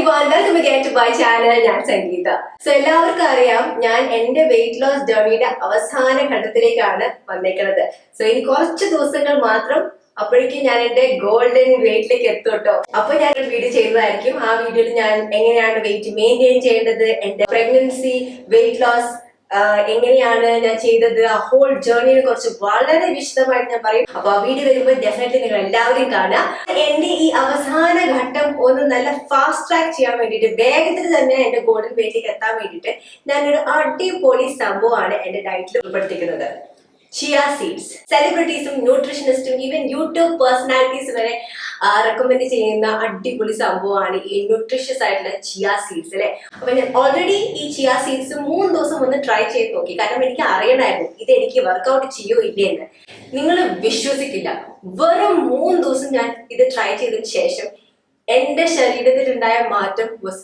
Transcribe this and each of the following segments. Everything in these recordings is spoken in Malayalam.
everyone, welcome again to my channel. ഞാൻ സംഗീത. സോ എല്ലാവർക്കും അറിയാം ഞാൻ എന്റെ വെയിറ്റ് ലോസ് ജേർണിയുടെ അവസാന ഘട്ടത്തിലേക്കാണ് വന്നേക്കുന്നത്. സോ ഇനി കുറച്ച് ദിവസങ്ങൾ മാത്രം അപ്പോഴേക്കും ഞാൻ എന്റെ ഗോൾഡൻ വെയിറ്റിലേക്ക് എത്തും കേട്ടോ. അപ്പൊ ഞാൻ ഒരു വീഡിയോ ചെയ്യുന്നതായിരിക്കും. ആ വീഡിയോയിൽ ഞാൻ എങ്ങനെയാണ് വെയിറ്റ് മെയിൻറ്റെയിൻ ചെയ്യേണ്ടത്, എന്റെ പ്രഗ്നൻസി, വെയിറ്റ് ലോസ് എങ്ങനെയാണ് ഞാൻ ചെയ്തത്, ആ ഹോൾ ജേർണിയെ കുറിച്ച് വളരെ വിശദമായിട്ട് ഞാൻ പറയും. അപ്പൊ ആ വീഡിയോ വരുമ്പോൾ ഡെഫിനറ്റ്ലി നിങ്ങൾ എല്ലാവരും കാണാം. എന്റെ ഈ അവസാന ഘട്ടം ഒന്ന് നല്ല ഫാസ്റ്റ് ട്രാക്ക് ചെയ്യാൻ വേണ്ടിയിട്ട്, വേഗത്തിൽ തന്നെ എന്റെ ഗോൾഡൻ വെയിറ്റിലേക്ക് എത്താൻ വേണ്ടിയിട്ട് ഞാനൊരു അടിപൊളി സംഭവമാണ് എന്റെ ഡയറ്റിൽ ഉൾപ്പെടുത്തിക്കുന്നത്. Chia seeds. സെലിബ്രിറ്റീസും ന്യൂട്രീഷനിസ്റ്റും ഈവൻ യൂട്യൂബ് പേഴ്സണാലിറ്റീസ് വരെ റെക്കമെൻഡ് ചെയ്യുന്ന അടിപൊളി സംഭവമാണ് ഈ ന്യൂട്രീഷ്യസ് ആയിട്ടുള്ള ചിയ സീഡ്സ് അല്ലെ. അപ്പൊ ഞാൻ ഓൾറെഡി ഈ ചിയ സീഡ്സ് 3 ദിവസം ഒന്ന് ട്രൈ ചെയ്ത് നോക്കി. കാരണം എനിക്ക് അറിയണമായിരുന്നു ഇത് എനിക്ക് വർക്ക്ഔട്ട് ചെയ്യോ ഇല്ലേ എന്ന്. നിങ്ങൾ വിശ്വസിക്കില്ല, വെറും 3 ദിവസം ഞാൻ ഇത് ട്രൈ ചെയ്തതിന് ശേഷം എന്റെ ശരീരത്തിൽ ഉണ്ടായ മാറ്റം വാസ്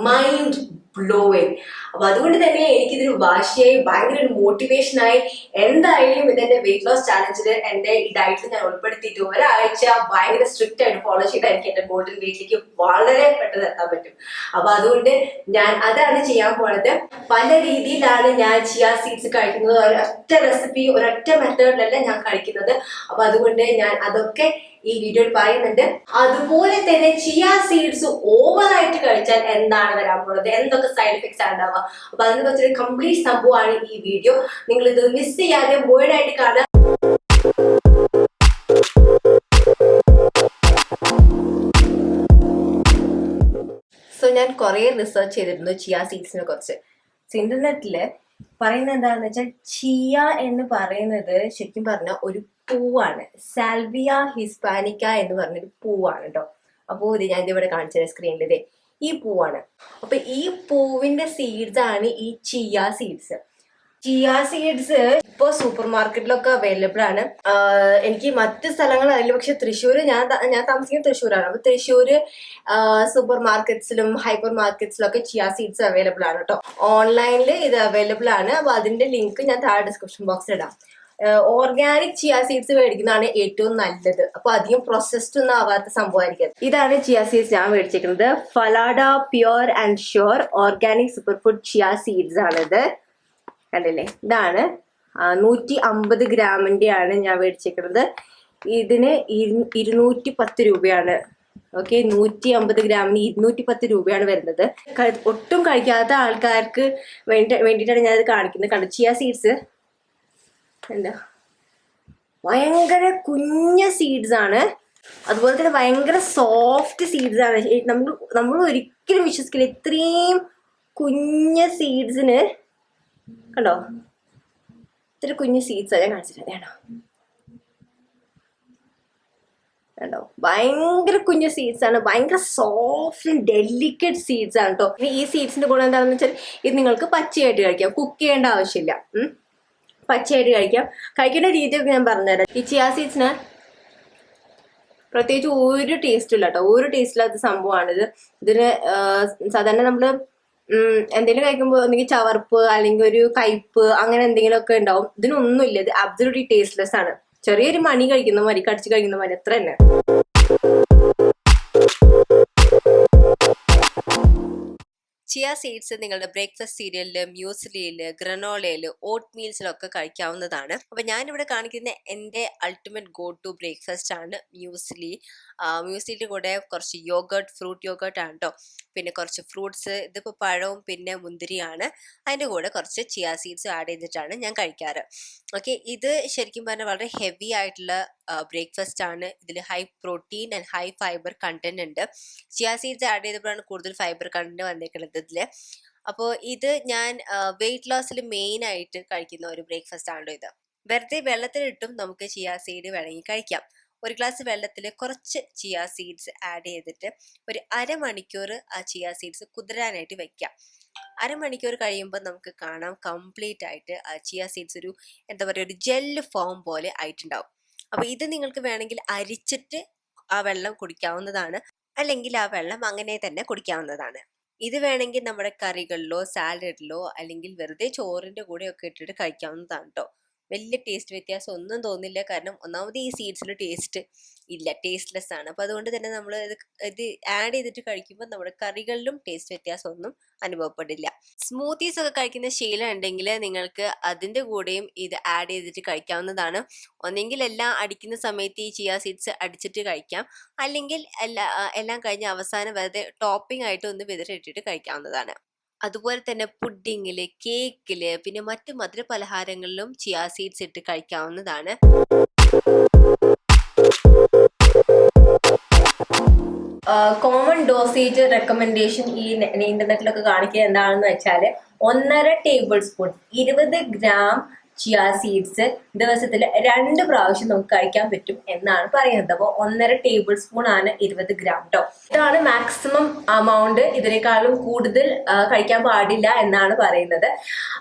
മൈൻഡ് ബ്ലോയിങ്. അപ്പൊ അതുകൊണ്ട് തന്നെ എനിക്കിതൊരു വാശിയായി, ഭയങ്കര ഒരു മോട്ടിവേഷനായി. എന്തായാലും ഇതെന്റെ വെയിറ്റ് ലോസ് ചാലഞ്ചിൽ എന്റെ ഈ ഡയറ്റിൽ ഞാൻ ഉൾപ്പെടുത്തിയിട്ട് ഒരാഴ്ച ഭയങ്കര സ്ട്രിക്റ്റ് ആയിട്ട് ഫോളോ ചെയ്താൽ എനിക്ക് എന്റെ ഗോൾഡൻ വെയിറ്റിലേക്ക് വളരെ പെട്ടെന്ന് എത്താൻ പറ്റും. അപ്പൊ അതുകൊണ്ട് ഞാൻ അതാണ് ചെയ്യാൻ പോണത്. പല രീതിയിലാണ് ഞാൻ ചിയ സീഡ്സ് കഴിക്കുന്നത്. ഒരൊറ്റ റെസിപ്പി, ഒരൊറ്റ മെത്തേഡിലല്ല ഞാൻ കഴിക്കുന്നത്. അപ്പൊ അതുകൊണ്ട് ഞാൻ അതൊക്കെ ഈ വീഡിയോയിൽ പറയുന്നുണ്ട്. അതുപോലെ തന്നെ ചിയ സീഡ്സ് ഓവറായിട്ട് കഴിച്ചാൽ എന്താണ് വരാൻ പോകുന്നത്, എന്തൊക്കെ സൈഡ് എഫക്ട്സ് ആണ് ഉണ്ടാവുക, അപ്പൊ അതിനെ കുറിച്ചൊരു കംപ്ലീറ്റ് സംഭവമാണ് ഈ വീഡിയോ. നിങ്ങൾ ഇത് മിസ് ചെയ്യാതെ മുഴുവനായിട്ട് കാണുക. സോ ഞാൻ കുറെ റിസർച്ച് ചെയ്തിരുന്നു ചിയ സീഡ്സിനെ കുറിച്ച്. ഇന്റർനെറ്റില് പറയുന്നത് എന്താണെന്ന് വെച്ചാൽ, ചിയ എന്ന് പറയുന്നത് ശരിക്കും പറഞ്ഞാൽ ഒരു പൂവാണ്. സാൽവിയ ഹിസ്പാനിക്ക എന്ന് പറഞ്ഞൊരു പൂവാണ് കേട്ടോ. അപ്പോൾ ഇത് ഞാൻ ഇതിവിടെ കാണിച്ചത് സ്ക്രീനിൽ. ഇതേ ഈ പൂവാണ്. അപ്പൊ ഈ പൂവിന്റെ സീഡ്സ് ആണ് ഈ ചിയ സീഡ്സ്. ചിയ സീഡ്സ് ഇപ്പോൾ സൂപ്പർ മാർക്കറ്റിലൊക്കെ അവൈലബിൾ ആണ്. എനിക്ക് മറ്റ് സ്ഥലങ്ങളറിയില്ല, പക്ഷെ തൃശ്ശൂർ, ഞാൻ താമസിക്കുന്നത് തൃശ്ശൂരാണ്. അപ്പൊ തൃശ്ശൂര് സൂപ്പർ മാർക്കറ്റ്സിലും ഹൈപ്പർ മാർക്കറ്റ്സിലും ഒക്കെ ചിയ സീഡ്സ് അവൈലബിൾ ആണ് കേട്ടോ. ഓൺലൈനിൽ ഇത് അവൈലബിൾ ആണ്. അപ്പൊ അതിന്റെ ലിങ്ക് ഞാൻ താഴെ ഡിസ്ക്രിപ്ഷൻ ബോക്സിൽ ഇടാം. ഓർഗാനിക് ചിയ സീഡ്സ് മേടിക്കുന്നതാണ് ഏറ്റവും നല്ലത്. അപ്പൊ അധികം പ്രോസസ്ഡ് ഒന്നും ആവാത്ത സംഭവമായിരിക്കും. ഇതാണ് ചിയ സീഡ്സ് ഞാൻ മേടിച്ചിരിക്കുന്നത്. Phalada pure and sure organic super food chia seeds ആണിത്. കണ്ടില്ലേ, ഇതാണ് 150 ഗ്രാമിന്റെ ആണ് ഞാൻ മേടിച്ചിരിക്കുന്നത്. ഇതിന് 210 രൂപയാണ്. ഓക്കെ, 150 ഗ്രാമിന് 210 രൂപയാണ് വരുന്നത്. ഒട്ടും കഴിക്കാത്ത ആൾക്കാർക്ക് വേണ്ടിയിട്ടാണ് ഞാനിത് കാണിക്കുന്നത്. കണ്ടു, ചിയ സീഡ്സ് എന്താ ഭയങ്കര കുഞ്ഞ സീഡ്സ് ആണ്. അതുപോലെ തന്നെ ഭയങ്കര സോഫ്റ്റ് സീഡ്സ് ആണ്. നമ്മൾ ഒരിക്കലും വിശ്വസിക്കില്ല ഇത്രയും കുഞ്ഞ സീഡ്സിന്. കണ്ടോ, ഇത്ര കുഞ്ഞു സീഡ്സ് ഞാൻ കാണിച്ചിട്ട് വേണോ, കണ്ടോ, ഭയങ്കര കുഞ്ഞു സീഡ്സ് ആണ്. ഭയങ്കര സോഫ്റ്റ് ആൻഡ് ഡെലിക്കേറ്റ് സീഡ്സ് ആണ് കേട്ടോ. ഈ സീഡ്സിന്റെ ഗുണം എന്താണെന്ന് വെച്ചാൽ, ഇത് നിങ്ങൾക്ക് പച്ചയായിട്ട് കഴിക്കാം, കുക്ക് ചെയ്യേണ്ട ആവശ്യമില്ല. പച്ചയായിട്ട് കഴിക്കാം. കഴിക്കേണ്ട രീതിയൊക്കെ ഞാൻ പറഞ്ഞുതരാം. ഈ ചിയ സീഡ്സിന് പ്രത്യേകിച്ച് ഒരു ടേസ്റ്റും ഇല്ല കേട്ടോ. ഒരു ടേസ്റ്റില്ലാത്ത സംഭവമാണിത്. ഇതിന് സാധാരണ നമ്മള് എന്തെങ്കിലും കഴിക്കുമ്പോൾ ഒന്നെങ്കിൽ ചവർപ്പ് അല്ലെങ്കിൽ ഒരു കയ്പ്പ് അങ്ങനെ എന്തെങ്കിലും ഒക്കെ ഉണ്ടാവും. ഇതിനൊന്നുമില്ല. ഇത് അബ്സല്യൂട്ട്ലി ടേസ്റ്റ്ലെസ് ആണ്. ചെറിയൊരു മണി കഴിക്കുന്ന മാതിരി, കടിച്ച് കഴിക്കുന്ന മാതിരി, അത്ര തന്നെ. ചിയ സീഡ്സ് നിങ്ങളുടെ ബ്രേക്ക്ഫാസ്റ്റ് സീരിയലില്, മ്യൂസ്ലിയില്, ഗ്രനോളയില്, ഓട്ട് മീൽസിലൊക്കെ കഴിക്കാവുന്നതാണ്. അപ്പൊ ഞാനിവിടെ കാണിക്കുന്ന എൻ്റെ അൾട്ടിമേറ്റ് ഗോ ടു ബ്രേക്ക്ഫാസ്റ്റ് ആണ് മ്യൂസ്ലി. മ്യൂസ്ലിയുടെ കൂടെ കുറച്ച് യോഗർട്ട്, ഫ്രൂട്ട് യോഗർട്ട് ആണ് കേട്ടോ. പിന്നെ കുറച്ച് ഫ്രൂട്ട്സ്, ഇതിപ്പോൾ പഴവും പിന്നെ മുന്തിരിയാണ്. അതിൻ്റെ കൂടെ കുറച്ച് ചിയ സീഡ്സ് ആഡ് ചെയ്തിട്ടാണ് ഞാൻ കഴിക്കാറ്. ഓക്കെ, ഇത് ശരിക്കും പറഞ്ഞാൽ വളരെ ഹെവി ആയിട്ടുള്ള ബ്രേക്ക്ഫാസ്റ്റ് ആണ്. ഇതിൽ high protein and high fibre content ഉണ്ട്. ചിയ സീഡ്സ് ആഡ് ചെയ്തപ്പോഴാണ് കൂടുതൽ ഫൈബർ കണ്ടന്റ് വന്നേക്കുന്നത് ഇതില്. അപ്പോൾ ഇത് ഞാൻ വെയിറ്റ് ലോസിൽ മെയിൻ ആയിട്ട് കഴിക്കുന്ന ഒരു ബ്രേക്ക്ഫാസ്റ്റ് ആണല്ലോ ഇത്. വെറുതെ വെള്ളത്തിലിട്ടും നമുക്ക് ചിയ സീഡ് വേണമെങ്കിൽ കഴിക്കാം. ഒരു ഗ്ലാസ് വെള്ളത്തിൽ കുറച്ച് ചിയ സീഡ്സ് ആഡ് ചെയ്തിട്ട് ഒരു അരമണിക്കൂർ ആ ചിയ സീഡ്സ് കുതിരാനായിട്ട് വെക്കാം. അരമണിക്കൂർ കഴിയുമ്പോൾ നമുക്ക് കാണാം കംപ്ലീറ്റ് ആയിട്ട് ആ ചിയ സീഡ്സ് ഒരു എന്താ പറയുക, ഒരു ജെല്ല് ഫോം പോലെ ആയിട്ടുണ്ടാവും. അപ്പൊ ഇത് നിങ്ങൾക്ക് വേണമെങ്കിൽ അരിച്ചിട്ട് ആ വെള്ളം കുടിക്കാവുന്നതാണ്, അല്ലെങ്കിൽ ആ വെള്ളം അങ്ങനെ തന്നെ കുടിക്കാവുന്നതാണ്. ഇത് വേണമെങ്കിൽ നമ്മുടെ കറികളിലോ സാലഡിലോ അല്ലെങ്കിൽ വെറുതെ ചോറിന്റെ കൂടെ ഒക്കെ ഇട്ടിട്ട് കഴിക്കാവുന്നതാണ് കേട്ടോ. വലിയ ടേസ്റ്റ് വ്യത്യാസം ഒന്നും തോന്നില്ല. കാരണം ഒന്നാമത് ഈ സീഡ്സിന് ടേസ്റ്റ് ഇല്ല, ടേസ്റ്റ്ലെസ് ആണ്. അപ്പോൾ അതുകൊണ്ട് തന്നെ നമ്മൾ ഇത് ആഡ് ചെയ്തിട്ട് കഴിക്കുമ്പോൾ നമ്മുടെ കറികളിലും ടേസ്റ്റ് വ്യത്യാസം ഒന്നും അനുഭവപ്പെടില്ല. സ്മൂത്തീസ് ഒക്കെ കഴിക്കുന്ന ശീലം ഉണ്ടെങ്കിൽ നിങ്ങൾക്ക് അതിൻ്റെ കൂടെയും ഇത് ആഡ് ചെയ്തിട്ട് കഴിക്കാവുന്നതാണ്. ഒന്നെങ്കിൽ എല്ലാം അടിക്കുന്ന സമയത്ത് ഈ ചിയ സീഡ്സ് അടിച്ചിട്ട് കഴിക്കാം, അല്ലെങ്കിൽ എല്ലാം കഴിഞ്ഞ് അവസാനം വെറുതെ ടോപ്പിംഗ് ആയിട്ട് ഒന്ന് വിതറിയിട്ടിട്ട് കഴിക്കാവുന്നതാണ്. അതുപോലെ തന്നെ പുഡിങ്ങില്, കേക്കില്, പിന്നെ മറ്റു മധുര പലഹാരങ്ങളിലും ചിയ സീഡ്സ് ഇട്ട് കഴിക്കാവുന്നതാണ്. കോമൺ ഡോസേജ് റെക്കമെൻഡേഷൻ ഈ ഇന്റർനെറ്റിലൊക്കെ കാണിക്കുക എന്താണെന്ന് വെച്ചാൽ 1.5 table spoon 20 gram chia seeds ദിവസത്തിൽ 2 പ്രാവശ്യം നമുക്ക് കഴിക്കാൻ പറ്റും എന്നാണ് പറയുന്നത്. അപ്പോൾ 1.5 ടേബിൾ സ്പൂൺ ആണ് 20 ഗ്രാം കേട്ടോ. ഇതാണ് മാക്സിമം എമൗണ്ട്. ഇതിനേക്കാളും കൂടുതൽ കഴിക്കാൻ പാടില്ല എന്നാണ് പറയുന്നത്.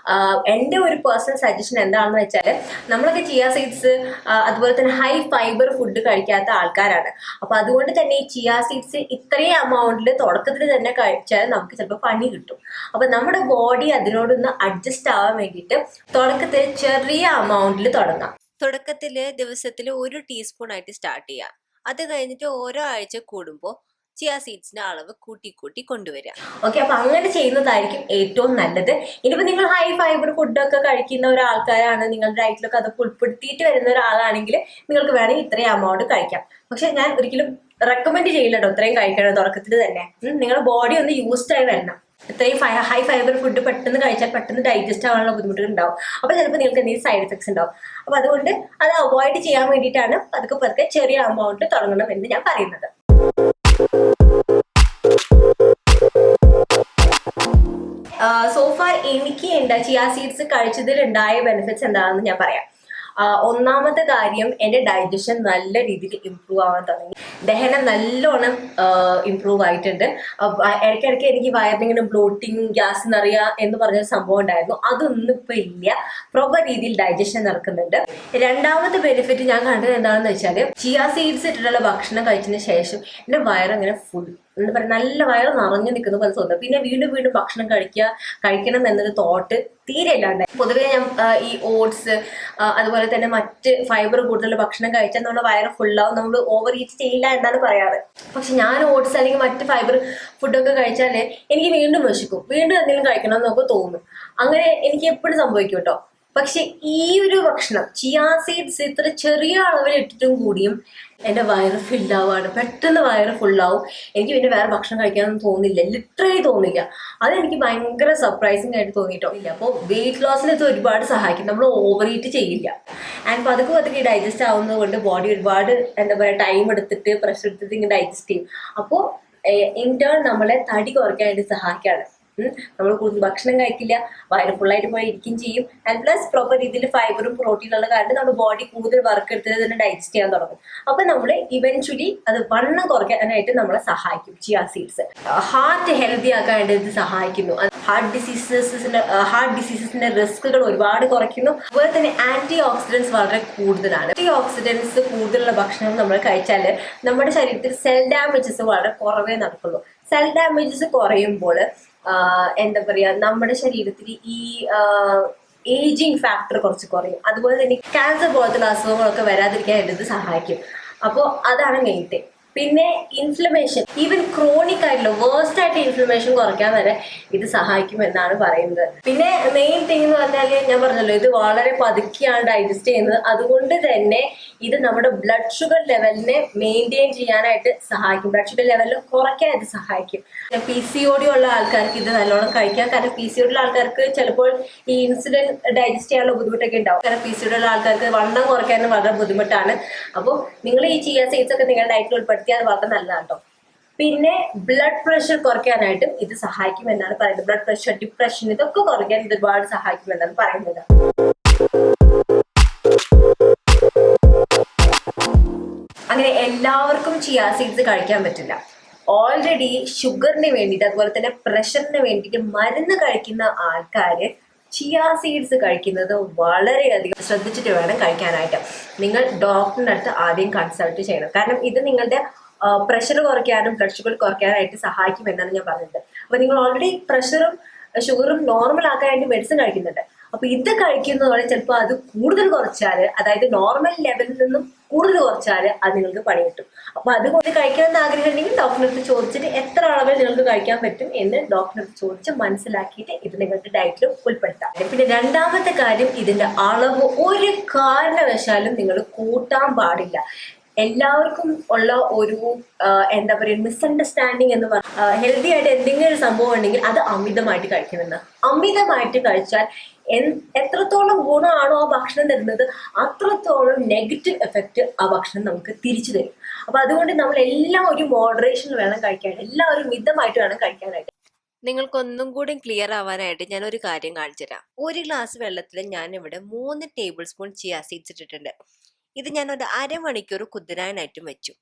എൻ്റെ ഒരു പേഴ്സണൽ സജഷൻ എന്താണെന്ന് വെച്ചാൽ, നമ്മളൊക്കെ ചിയ സീഡ്സ് അതുപോലെ തന്നെ ഹൈ ഫൈബർ ഫുഡ് കഴിക്കാത്ത ആൾക്കാരാണ്. അപ്പൊ അതുകൊണ്ട് തന്നെ ഈ ചിയ സീഡ്സ് ഇത്രയും എമൗണ്ടിൽ തുടക്കത്തിൽ തന്നെ കഴിച്ചാൽ നമുക്ക് ചിലപ്പോൾ പണി കിട്ടും. അപ്പൊ നമ്മുടെ ബോഡി അതിനോടൊന്ന് അഡ്ജസ്റ്റ് ആവാൻ വേണ്ടിയിട്ട് തുടക്കത്തിൽ ചെറിയ എമൗണ്ടിൽ തുടങ്ങാം. തുടക്കത്തിൽ ദിവസത്തിൽ 1 ടീസ്പൂൺ ആയിട്ട് സ്റ്റാർട്ട് ചെയ്യാം. അത് കഴിഞ്ഞിട്ട് ഓരോ ആഴ്ച കൂടുമ്പോൾ ചിയ സീഡ്സിന്റെ അളവ് കൂട്ടി കൂട്ടി കൊണ്ടുവരിക. ഓക്കെ, അപ്പൊ അങ്ങനെ ചെയ്യുന്നതായിരിക്കും ഏറ്റവും നല്ലത്. ഇനിയിപ്പോ നിങ്ങൾ ഹൈ ഫൈബർ ഫുഡൊക്കെ കഴിക്കുന്ന ഒരാൾക്കാരാണ്, നിങ്ങളുടെ ഡയറ്റിലൊക്കെ അതൊക്കെ ഉൾപ്പെടുത്തിയിട്ട് വരുന്ന ഒരാളാണെങ്കിൽ നിങ്ങൾക്ക് വേണമെങ്കിൽ ഇത്രയും എമൗണ്ട് കഴിക്കാം. പക്ഷെ ഞാൻ ഒരിക്കലും റെക്കമെൻഡ് ചെയ്യില്ല കേട്ടോ ഇത്രയും കഴിക്കണം തുടക്കത്തിൽ തന്നെ. നിങ്ങളുടെ ബോഡി ഒന്ന് യൂസ്ഡ് ആയി വരണം. ഇത്രയും ഹൈ ഫൈബർ ഫുഡ് പെട്ടെന്ന് കഴിച്ചാൽ പെട്ടെന്ന് ഡൈജസ്റ്റ് ആവാനുള്ള ബുദ്ധിമുട്ടുകൾ ഉണ്ടാവും. അപ്പൊ ചിലപ്പോൾ നിങ്ങൾക്ക് എന്തെങ്കിലും സൈഡ് എഫക്ട്സ് ഉണ്ടാവും. അപ്പൊ അതുകൊണ്ട് അത് അവോയ്ഡ് ചെയ്യാൻ വേണ്ടിയിട്ടാണ് പതുക്കെ പതുക്കെ ചെറിയ എമൗണ്ട് തുടങ്ങണം എന്ന് ഞാൻ പറയുന്നത്. സോഫാർ എനിക്ക് ചിയ സീഡ്സ് കഴിച്ചതിൽ ഉണ്ടായ ബെനിഫിറ്റ്സ് എന്താണെന്ന് ഞാൻ പറയാം. ഒന്നാമത്തെ കാര്യം, എൻ്റെ ഡൈജഷൻ നല്ല രീതിയിൽ ഇമ്പ്രൂവ് ആവാൻ തുടങ്ങി. ദഹനം നല്ലോണം ഇമ്പ്രൂവ് ആയിട്ടുണ്ട്. ഇടയ്ക്കിടയ്ക്ക് എനിക്ക് വയറിനിങ്ങനെ ബ്ലോട്ടിങ്, ഗ്യാസ് നിറയുക എന്ന് പറഞ്ഞൊരു സംഭവം ഉണ്ടായിരുന്നു. അതൊന്നും ഇപ്പം ഇല്ല. പ്രോപ്പർ രീതിയിൽ ഡൈജഷൻ നടക്കുന്നുണ്ട്. രണ്ടാമത്തെ ബെനിഫിറ്റ് ഞാൻ കണ്ടത് എന്താണെന്ന് വെച്ചാൽ, ചിയ സീഡ്സ് ഇട്ടിട്ടുള്ള ഭക്ഷണം കഴിച്ചതിന് ശേഷം എൻ്റെ വയറിങ്ങനെ ഫുൾ എന്താ പറയുക, നല്ല വയറ് നിറഞ്ഞു നിൽക്കുന്ന പോലെ തോന്നുന്നത്. പിന്നെ വീണ്ടും വീണ്ടും ഭക്ഷണം കഴിക്കണം എന്നൊരു തോട്ട് തീരെ ഇല്ലാണ്ട്. പൊതുവേ ഞാൻ ഈ ഓട്സ് അതുപോലെ തന്നെ മറ്റ് ഫൈബർ കൂടുതലുള്ള ഭക്ഷണം കഴിച്ചാൽ നമ്മുടെ വയറ് ഫുള്ളാവും, നമ്മൾ ഓവർ ഈറ്റ് ചെയ്യില്ല എന്നാണ് പറയാറ്. പക്ഷെ ഞാൻ ഓട്സ് അല്ലെങ്കിൽ മറ്റ് ഫൈബർ ഫുഡൊക്കെ കഴിച്ചാൽ എനിക്ക് വീണ്ടും വിശക്കും, വീണ്ടും എന്തെങ്കിലും കഴിക്കണം എന്നൊക്കെ തോന്നും. അങ്ങനെ എനിക്ക് എപ്പോഴും സംഭവിക്കും കേട്ടോ. പക്ഷെ ഈ ഒരു ഭക്ഷണം ചിയ സീഡ്സ് ഇത്ര ചെറിയ അളവിൽ ഇട്ടിട്ടും കൂടിയും എൻ്റെ വയറ് ഫില്ലാവാണ്. പെട്ടെന്ന് വയറ് ഫുള്ളാവും. എനിക്ക് പിന്നെ വേറെ ഭക്ഷണം കഴിക്കാനൊന്നും തോന്നില്ല, ലിറ്ററലി തോന്നില്ല. അതെനിക്ക് ഭയങ്കര സർപ്രൈസിങ് ആയിട്ട് തോന്നിയിട്ടോ ഇല്ല. അപ്പോൾ വെയിറ്റ് ലോസിന് ഇത് ഒരുപാട് സഹായിക്കും. നമ്മൾ ഓവർ ഈറ്റ് ചെയ്യില്ല. ആൻഡ് പതുക്കെ പതുക്കെ ഡൈജസ്റ്റ് ആവുന്നത് കൊണ്ട് ബോഡി ഒരുപാട് എന്താ പറയുക ടൈം എടുത്തിട്ട് പ്രഷർ എടുത്തിട്ട് ഇങ്ങനെ ഡൈജസ്റ്റ് ചെയ്യും. അപ്പോൾ ഇൻടേൺ നമ്മളെ തടി കുറയ്ക്കാനായിട്ട് സഹായിക്കാണ്. നമ്മൾ കൂടുതൽ ഭക്ഷണം കഴിക്കില്ല, വയറ് ഫുള്ളായിട്ട് പോയി ഇരിക്കുകയും ചെയ്യും. ആൻഡ് പ്ലസ് പ്രോപ്പർ രീതിയിൽ ഫൈബറും പ്രോട്ടീനുള്ള കാരണം നമ്മുടെ ബോഡി കൂടുതൽ വർക്ക് എടുത്തിട്ട് തന്നെ ഡൈജസ്റ്റ് ചെയ്യാൻ തുടങ്ങും. അപ്പൊ നമ്മൾ ഇവൻച്വലി അത് വണ്ണം കുറയ്ക്കാനായിട്ട് നമ്മളെ സഹായിക്കും ചിയ സീഡ്സ്. ഹാർട്ട് ഹെൽത്തി ആക്കാനായിട്ട് ഇത് സഹായിക്കുന്നു. ഹാർട്ട് ഡിസീസസിന്റെ റിസ്കുകൾ ഒരുപാട് കുറയ്ക്കുന്നു. അതുപോലെ തന്നെ ആന്റി ഓക്സിഡൻസ് വളരെ കൂടുതലാണ്. ആന്റി ഓക്സിഡൻസ് കൂടുതലുള്ള ഭക്ഷണം നമ്മൾ കഴിച്ചാൽ നമ്മുടെ ശരീരത്തിൽ സെൽ ഡാമേജസ് വളരെ കുറവേ നടക്കുള്ളൂ. സെൽ ഡാമേജസ് കുറയുമ്പോൾ എന്താ പറയുക, നമ്മുടെ ശരീരത്തിൽ ഈ ഏജിങ് ഫാക്ടർ കുറച്ച് കുറയും. അതുപോലെ തന്നെ ക്യാൻസർ പോലത്തുള്ള അസുഖങ്ങളൊക്കെ വരാതിരിക്കാനായിട്ട് ഇത് സഹായിക്കും. അപ്പോൾ അതാണ് മെയിൻ തിങ്. പിന്നെ ഇൻഫ്ലമേഷൻ, ഈവൻ ക്രോണിക് ആയിട്ടുള്ള വേഴ്സ്റ്റ് ആയിട്ട് ഇൻഫ്ലമേഷൻ കുറയ്ക്കാൻ വരെ ഇത് സഹായിക്കും എന്നാണ് പറയുന്നത്. പിന്നെ മെയിൻ തിങ് എന്ന് പറഞ്ഞാൽ ഞാൻ പറഞ്ഞല്ലോ, ഇത് വളരെ പതുക്കിയാണ് ഡൈജസ്റ്റ് ചെയ്യുന്നത്. അതുകൊണ്ട് തന്നെ ഇത് നമ്മുടെ ബ്ലഡ് ഷുഗർ ലെവലിനെ മെയിൻറ്റെയിൻ ചെയ്യാനായിട്ട് സഹായിക്കും. ബ്ലഡ് ഷുഗർ ലെവലിൽ കുറയ്ക്കാനായിട്ട് സഹായിക്കും. PCOD ഉള്ള ആൾക്കാർക്ക് ഇത് നല്ലോണം കഴിക്കാം. കാരണം PCOD ഉള്ള ആൾക്കാർക്ക് ചിലപ്പോൾ ഈ ഇൻസുലിൻ ഡൈജസ്റ്റ് ചെയ്യാനുള്ള ബുദ്ധിമുട്ടൊക്കെ ഉണ്ടാവും. കാരണം PCOD ഉള്ള ആൾക്കാർക്ക് വണ്ണം കുറയ്ക്കാനും വളരെ ബുദ്ധിമുട്ടാണ്. അപ്പോൾ നിങ്ങൾ ഈ ചിയ സീഡ്സ് ഒക്കെ നിങ്ങളുടെ ഡയറ്റിൽ ഉൾപ്പെടുത്തി അത് വളരെ നല്ലതാണ് കേട്ടോ. പിന്നെ ബ്ലഡ് പ്രഷർ കുറയ്ക്കാനായിട്ടും ഇത് സഹായിക്കും എന്നാണ് പറയുന്നത്. ബ്ലഡ് പ്രഷർ, ഡിപ്രഷൻ, ഇതൊക്കെ കുറയ്ക്കാൻ ഇത് ഒരുപാട് സഹായിക്കും എന്നാണ് പറയുന്നത്. അങ്ങനെ എല്ലാവർക്കും ചിയ സീഡ്സ് കഴിക്കാൻ പറ്റില്ല. ഓൾറെഡി ഷുഗറിന് വേണ്ടിയിട്ട് അതുപോലെ തന്നെ പ്രഷറിന് വേണ്ടിയിട്ട് മരുന്ന് കഴിക്കുന്ന ആൾക്കാര് ചിയ സീഡ്സ് കഴിക്കുന്നത് വളരെയധികം ശ്രദ്ധിച്ചിട്ട് വേണം കഴിക്കാനായിട്ട്. നിങ്ങൾ ഡോക്ടറിൻ്റെ അടുത്ത് ആദ്യം കൺസൾട്ട് ചെയ്യണം. കാരണം ഇത് നിങ്ങളുടെ പ്രഷർ കുറയ്ക്കാനും ബ്ലഡ് ഷുഗർ കുറയ്ക്കാനായിട്ട് സഹായിക്കും എന്നാണ് ഞാൻ പറഞ്ഞത്. അപ്പോൾ നിങ്ങൾ ഓൾറെഡി പ്രഷറും ഷുഗറും നോർമൽ ആക്കാനായിട്ട് മെഡിസിൻ കഴിക്കുന്നുണ്ട്. അപ്പൊ ഇത് കഴിക്കുന്നതോടെ ചിലപ്പോൾ അത് കൂടുതൽ കുറച്ചാല്, അതായത് നോർമൽ ലെവലിൽ നിന്നും കൂടുതൽ കുറച്ചാല് അത് നിങ്ങൾക്ക് പണി കിട്ടും. അപ്പൊ അതുകൊണ്ട് കഴിക്കണമെന്ന് ആഗ്രഹം ഉണ്ടെങ്കിൽ ഡോക്ടറെ അടുത്ത് ചോദിച്ചിട്ട് എത്ര അളവിൽ നിങ്ങൾക്ക് കഴിക്കാൻ പറ്റും എന്ന് ഡോക്ടറെ അടുത്ത് ചോദിച്ച് മനസ്സിലാക്കിയിട്ട് ഇത് നിങ്ങളുടെ ഡയറ്റിലും ഉൾപ്പെടുത്താം. പിന്നെ രണ്ടാമത്തെ കാര്യം, ഇതിന്റെ അളവ് ഒരു കാരണവശാലും നിങ്ങൾ കൂട്ടാൻ പാടില്ല. എല്ലാവർക്കും ഉള്ള ഒരു എന്താ പറയുക മിസ്അണ്ടർസ്റ്റാൻഡിങ് എന്ന് പറഞ്ഞാൽ ഹെൽത്തി ആയിട്ട് എന്തെങ്കിലും ഒരു സംഭവം ഉണ്ടെങ്കിൽ അത് അമിതമായിട്ട് കഴിക്കണമെന്ന്. അമിതമായിട്ട് കഴിച്ചാൽ എത്രത്തോളം ഗുണമാണോ ആ ഭക്ഷണം തരുന്നത് അത്രത്തോളം നെഗറ്റീവ് എഫക്റ്റ് ആ ഭക്ഷണം നമുക്ക് തിരിച്ചു തരും. അപ്പൊ അതുകൊണ്ട് നമ്മൾ എല്ലാം ഒരു മോഡറേഷനിൽ വേണം കഴിക്കാൻ, എല്ലാവരും മിതമായിട്ട് വേണം കഴിക്കാനായിട്ട്. നിങ്ങൾക്കൊന്നും കൂടി ക്ലിയർ ആവാനായിട്ട് ഞാൻ ഒരു കാര്യം കാണിച്ചു തരാം. ഒരു ഗ്ലാസ് വെള്ളത്തിൽ ഞാൻ ഇവിടെ 3 ടേബിൾ സ്പൂൺ ചിയ സീഡ്സ് ഇട്ടിട്ടുണ്ട്. ഇത് ഞാൻ ഒരു അരമണിക്കൂർ കുതിരാനായിട്ടും വെച്ചു.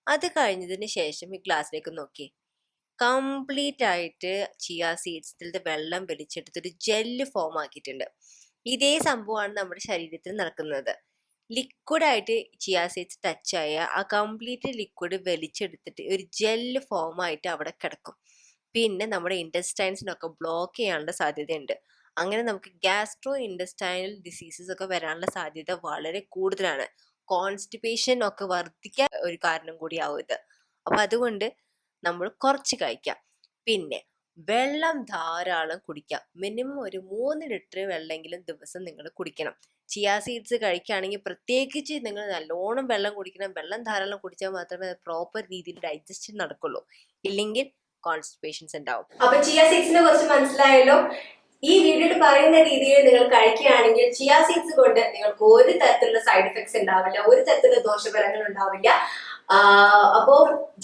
അത് കഴിഞ്ഞതിന് ശേഷം ഈ ഗ്ലാസ്സിലേക്ക് നോക്കി, കംപ്ലീറ്റ് ആയിട്ട് ചിയ സീഡ്സിന്റെ വെള്ളം വലിച്ചെടുത്തൊരു ജെല്ല് ഫോം ആക്കിയിട്ടുണ്ട്. ഇതേ സംഭവമാണ് നമ്മുടെ ശരീരത്തിൽ നടക്കുന്നത്. ലിക്വിഡായിട്ട് ചിയ സീഡ്സ് ടച്ചായ ആ കംപ്ലീറ്റ് ലിക്വിഡ് വലിച്ചെടുത്തിട്ട് ഒരു ജെല്ല് ഫോം ആയിട്ട് അവിടെ കിടക്കും. പിന്നെ നമ്മുടെ ഇൻറ്റസ്റ്റൈൻസിനൊക്കെ ബ്ലോക്ക് ചെയ്യാനുള്ള സാധ്യതയുണ്ട്. അങ്ങനെ നമുക്ക് ഗ്യാസ്ട്രോ ഇൻറ്റസ്റ്റൈനൽ ഡിസീസസ് ഒക്കെ വരാനുള്ള സാധ്യത വളരെ കൂടുതലാണ്. കോൺസ്റ്റിപ്പേഷൻ ഒക്കെ വർദ്ധിക്കാൻ ഒരു കാരണം കൂടിയാവും ഇത്. അപ്പൊ അതുകൊണ്ട് നമ്മൾ കുറച്ച് കഴിക്കാം. പിന്നെ വെള്ളം ധാരാളം കുടിക്കാം. മിനിമം ഒരു 3 ലിറ്റർ വെള്ളമെങ്കിലും ദിവസം നിങ്ങൾ കുടിക്കണം. ചിയ സീഡ്സ് കഴിക്കുകയാണെങ്കിൽ പ്രത്യേകിച്ച് നിങ്ങൾ നല്ലോണം വെള്ളം കുടിക്കണം. വെള്ളം ധാരാളം കുടിച്ചാൽ മാത്രമേ അത് പ്രോപ്പർ രീതിയിൽ ഡൈജസ്റ്റ് നടക്കുള്ളൂ. ഇല്ലെങ്കിൽ കോൺസ്റ്റിപ്പേഷൻസ് ഉണ്ടാവും. അപ്പൊ ചിയ സീഡ്സിനെ കുറിച്ച് മനസ്സിലായല്ലോ. ഈ വീഡിയോയിൽ പറയുന്ന രീതിയിൽ നിങ്ങൾ കഴിക്കുകയാണെങ്കിൽ ചിയ സീഡ്സ് കൊണ്ട് നിങ്ങൾക്ക് ഒരു തരത്തിലുള്ള സൈഡ് എഫക്ട്സ് ഉണ്ടാവില്ല, ഒരു തരത്തിലുള്ള ദോഷഫലങ്ങൾ ഉണ്ടാവില്ല. അപ്പോ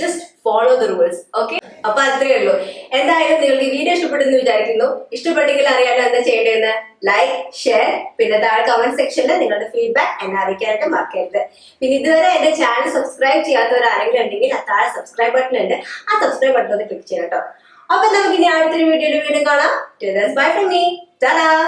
just follow the rules. Okay, അപ്പൊ അത്രയേ ഉള്ളൂ. എന്തായാലും നിങ്ങൾക്ക് ഈ വീഡിയോ ഇഷ്ടപ്പെട്ടെന്ന് വിചാരിക്കുന്നു. ഇഷ്ടപ്പെട്ടെങ്കിൽ അറിയാലോ എന്താ ചെയ്യേണ്ടതെന്ന്. ലൈക്ക്, ഷെയർ, പിന്നെ താഴെ കമന്റ് സെക്ഷനിൽ നിങ്ങളുടെ ഫീഡ്ബാക്ക് എന്നെ അറിയിക്കാനായിട്ട് മറക്കരുത്. പിന്നെ ഇതുവരെ എന്റെ ചാനൽ സബ്സ്ക്രൈബ് ചെയ്യാത്തവർ ആരെങ്കിലും ഉണ്ടെങ്കിൽ ആ താഴെ സബ്സ്ക്രൈബ് ബട്ടൺ ഉണ്ട്, ആ സബ്സ്ക്രൈബ് ബട്ടൺ ഒന്ന് ക്ലിക്ക് ചെയ്യാം കേട്ടോ. അപ്പൊ നമുക്ക് ഇനി അടുത്തൊരു വീഡിയോയിൽ വീണ്ടും കാണാം. Bye from me. Ta-da!